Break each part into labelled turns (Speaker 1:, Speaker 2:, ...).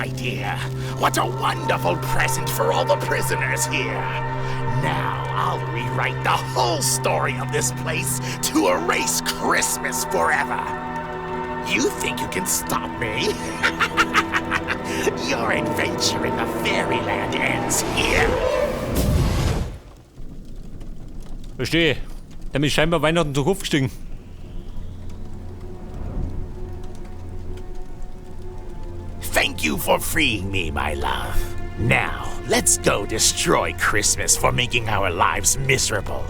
Speaker 1: my dear. What a wonderful present for all the prisoners here. Now I'll rewrite the whole story of this place to erase Christmas forever. You think you can stop me? Your adventure in the fairyland ends here.
Speaker 2: Verstehe. Der ist scheinbar Weihnachten zu Kopf gestiegen.
Speaker 1: Thank you for freeing me, my love. Now, let's go destroy Christmas for making our lives miserable.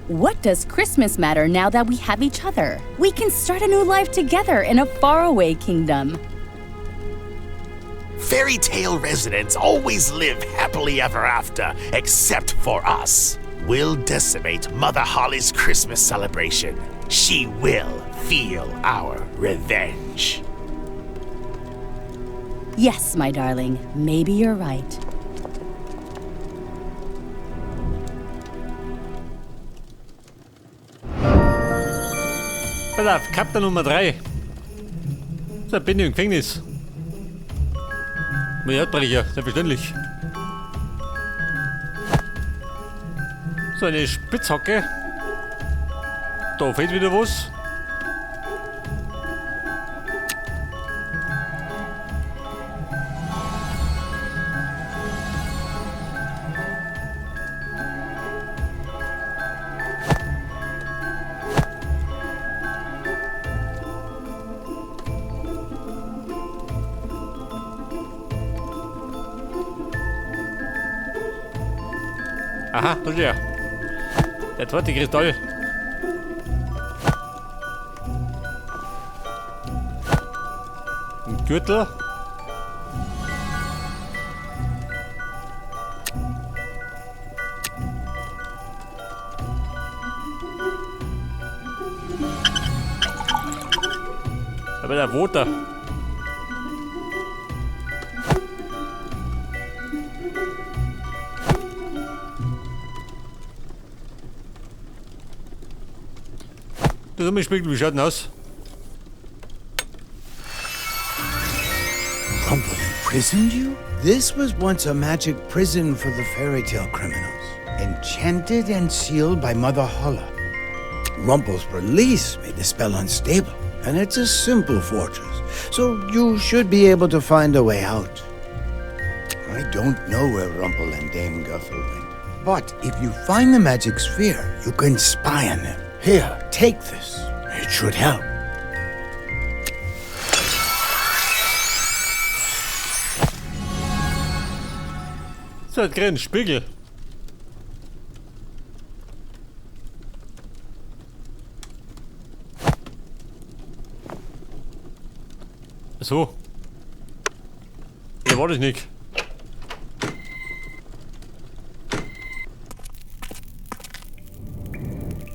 Speaker 3: What does Christmas matter now that we have each other? We can start a new life together in a faraway kingdom.
Speaker 1: Fairy tale residents always live happily ever after, except for us. We'll decimate Mother Holly's Christmas celebration. She will feel our revenge.
Speaker 3: Yes, my darling, maybe you're right.
Speaker 2: Pass auf, Kapitän Nummer 3. So, bin ich im Gefängnis. Milliardbrecher, selbstverständlich. So, eine Spitzhacke. Da fehlt wieder was. Aha, da ist er. Der zweite Kristall. Ein Gürtel. Aber der Water. Der Rummelspiegel, wie schaut denn aus?
Speaker 4: Rumple imprisoned you? This was once a magic prison for the fairy tale criminals, enchanted and sealed by Mother Holla. Rumple's release made the spell unstable, and it's a simple fortress, so you should be able to find a way out. I don't know where Rumple and Dame Guthel went, but if you find the magic sphere, you can spy on them. Here, take this. It should help.
Speaker 2: So, ein kleiner Spiegel. So. Ja, war das nicht.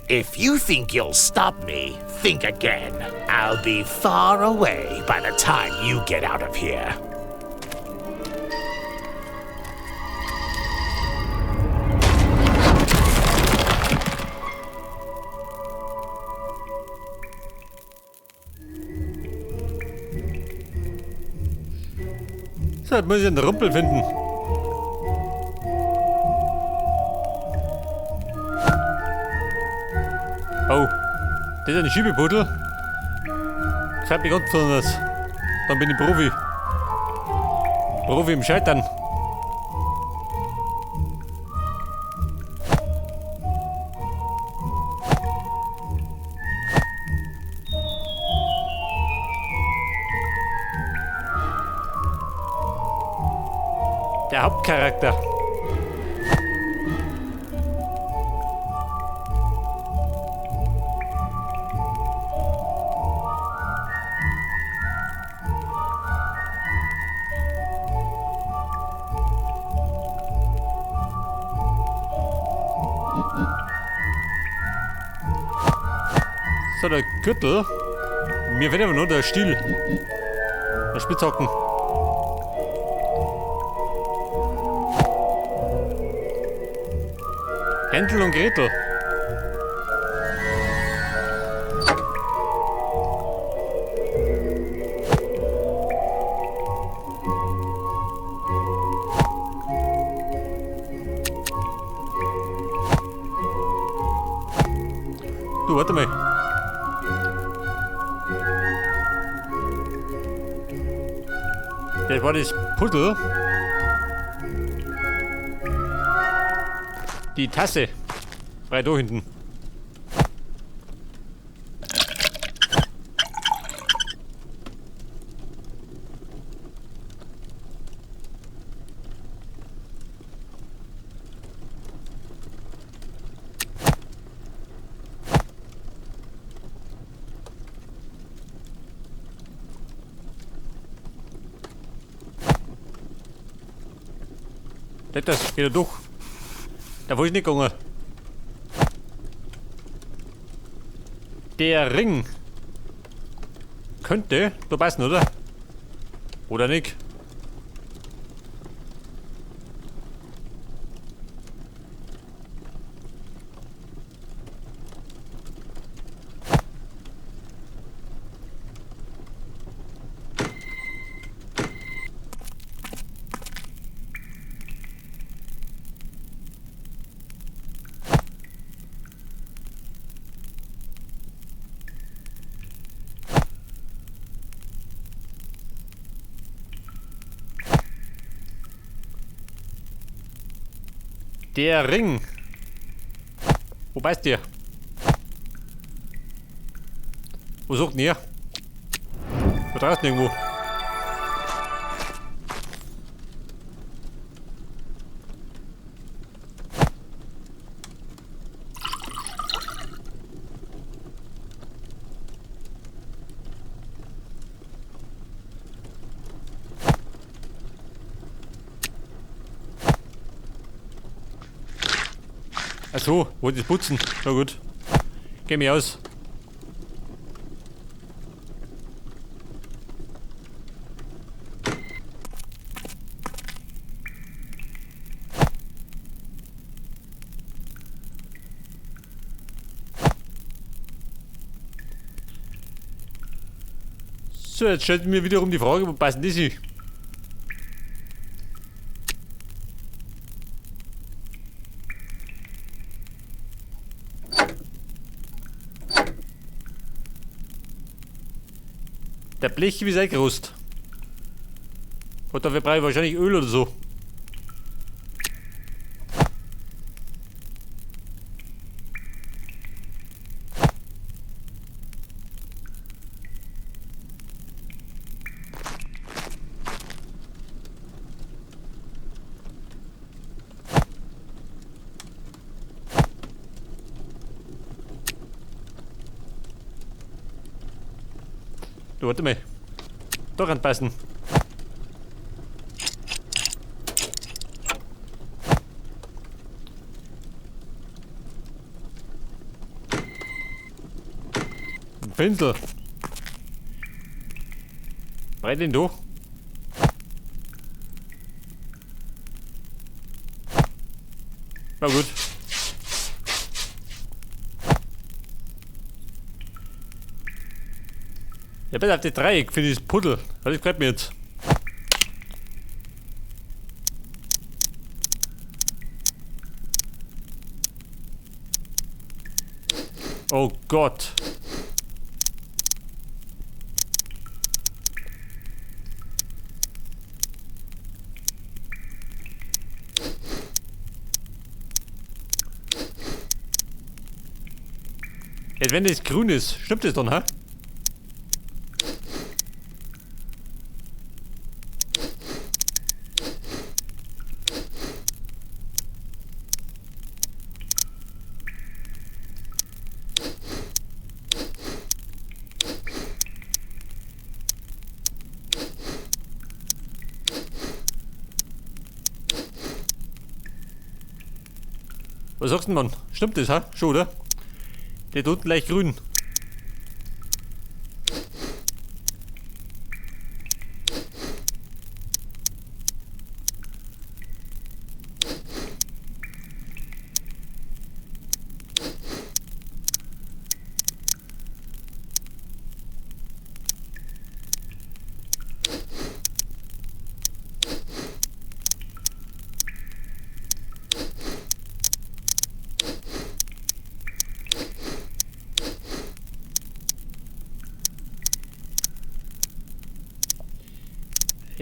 Speaker 1: If you think you'll stop me, think again. I'll be far away by the time you get out of here.
Speaker 2: So, jetzt muss ich einen Rumpel finden. Oh, das ist ein Schiebebuddel. Gefällt mir ganz besonders. Dann bin ich Profi. Profi im Scheitern. Der Hauptcharakter. So, der Gürtel. Mir fehlt aber nur der Stiel. Der Spitzhacken. Händel und Gretel. Du, warte mal. Das war das Puzzle. Die Tasse. Frei da hinten. Das geht er durch. Da wollte ich nicht gegangen. Der Ring könnte da passen, oder? Oder nicht? Der Ring. Wo beißt der? Wo sucht ihr? Da draußen irgendwo. Achso, wollte ich putzen. Na gut. Geh mich aus. So, jetzt stellt mir wiederum die Frage, wo passen die sich? Der Blech ist eingerostet. Und dafür brauche ich wahrscheinlich Öl oder so. Du, warte mal. Doch anpassen. Ein Pinsel. Breit den durch. Na gut. Ja, bitte auf die Dreieck für dieses Puddel. Das gefällt mir jetzt. Oh Gott. Jetzt wenn das grün ist, stimmt das dann, ha? Was sagst du denn, Mann? Stimmt das, ha? Schon, oder? Der tut gleich grün.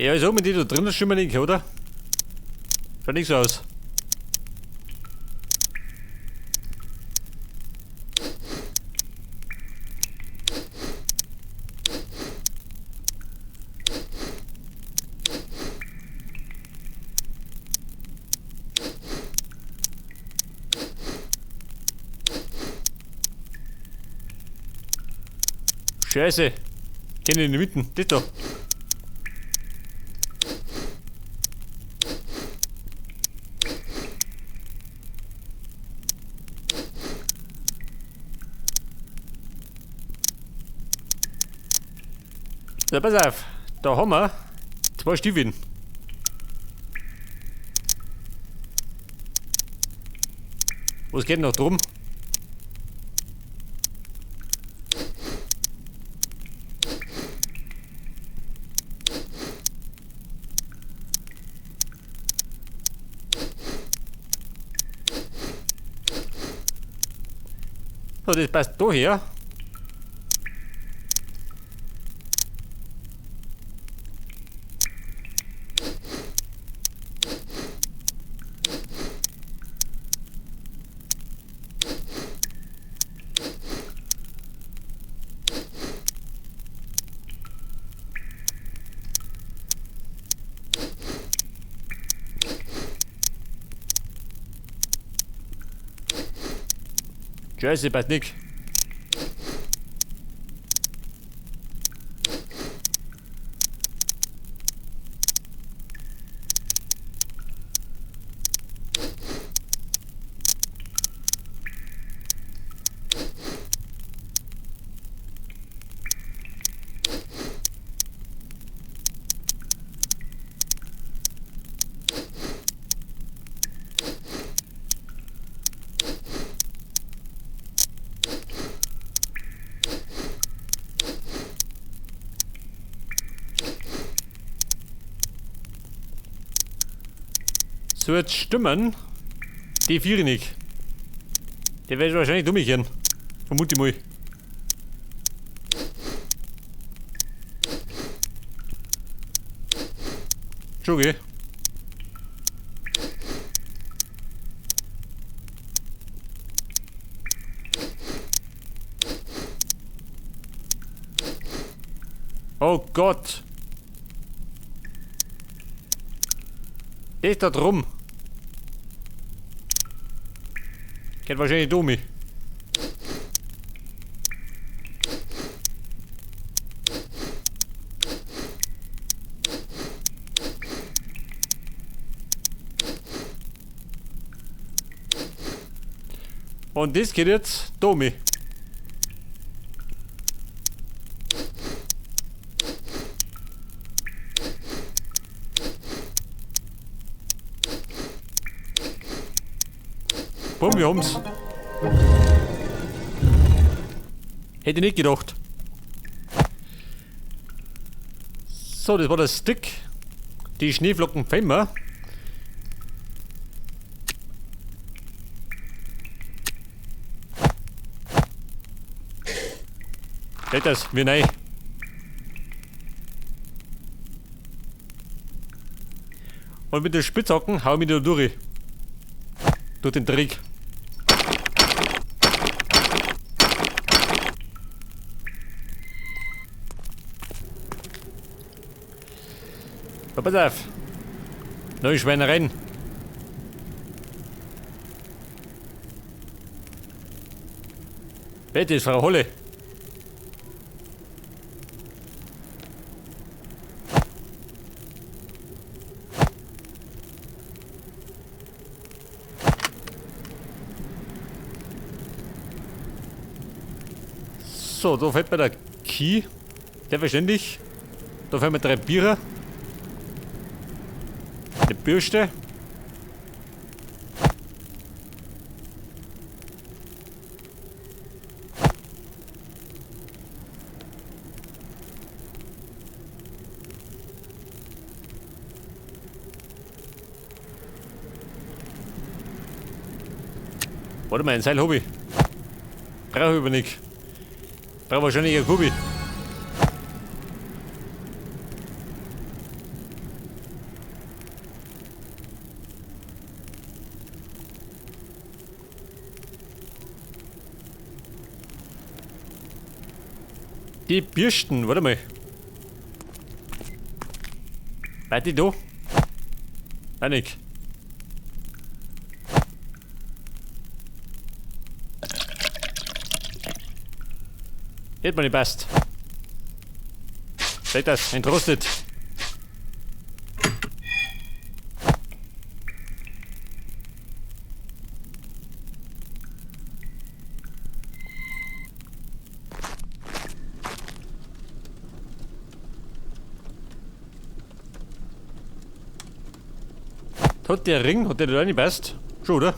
Speaker 2: Ja, ist auch mit die da drin, das stimmt nicht, oder? Schaut nicht so aus. Scheiße. Gehen in die Mitte. Das da. So, pass auf. Da haben wir 2 Stiefeln. Was geht noch drum? So, das passt da her. Scheiße, passt nicht. So jetzt stimmen, die 4 nicht. Der wird wahrscheinlich dumm gehen. Vermute ich mal. Schon geh. Oh Gott. Der ist da drum. Geht wahrscheinlich dumm. Und das geht jetzt dumm. Bumm, wir haben's. Hätte ich nicht gedacht. So, das war der Stick. Die Schneeflocken fangen wir. Seht das, wie neu. Und mit den Spitzhacken hau ich mich da durch. Durch den Trick. So, pass auf. Neue Schweinereien. Bitte, ist Frau Holle. So, da fällt mir der Key. Selbstverständlich. Da fällt mir 3 Bierer. Eine Bürste. Warte mal, ein Seil habe ich. Brauche ich aber nicht. Brauche wahrscheinlich ein Kubi. Die Bürsten, warte mal. Warte da. Einig. Hätte man nicht passt. Seht das, entrostet. Hat der Ring, hat der da nicht passt? Schon, oder?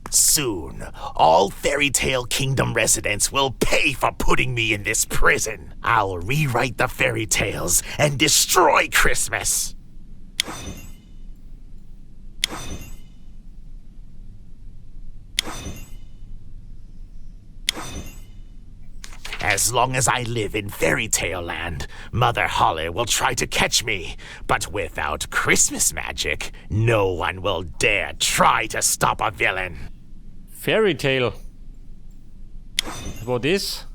Speaker 1: Soon, all Fairytale Kingdom residents will pay for putting me in this prison. I'll rewrite the fairy tales and destroy Christmas. As long as I live in Fairytale Land, Mother Holly will try to catch me. But without Christmas magic, no one will dare try to stop a villain.
Speaker 2: Fairytale. Was war das?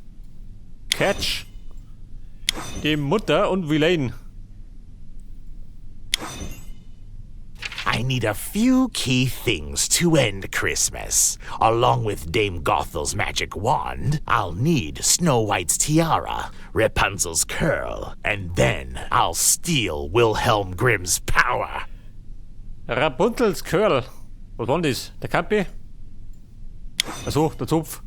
Speaker 2: Catch. Die Mutter und Villain.
Speaker 1: I need a few key things to end Christmas. Along with Dame Gothel's magic wand, I'll need Snow White's tiara, Rapunzel's curl, and then I'll steal Wilhelm Grimm's power.
Speaker 2: Rapunzels Curl. Was war denn das? Der Kappi? Achso, der Zopf.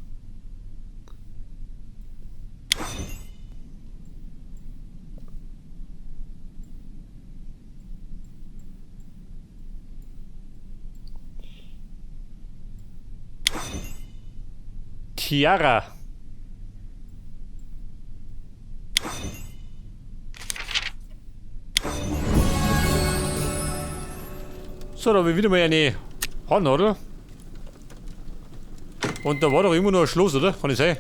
Speaker 2: Tiara. So, da haben wir wieder mal eine Hornnadel. Und da war doch immer noch ein Schloss, oder? Kann ich sagen?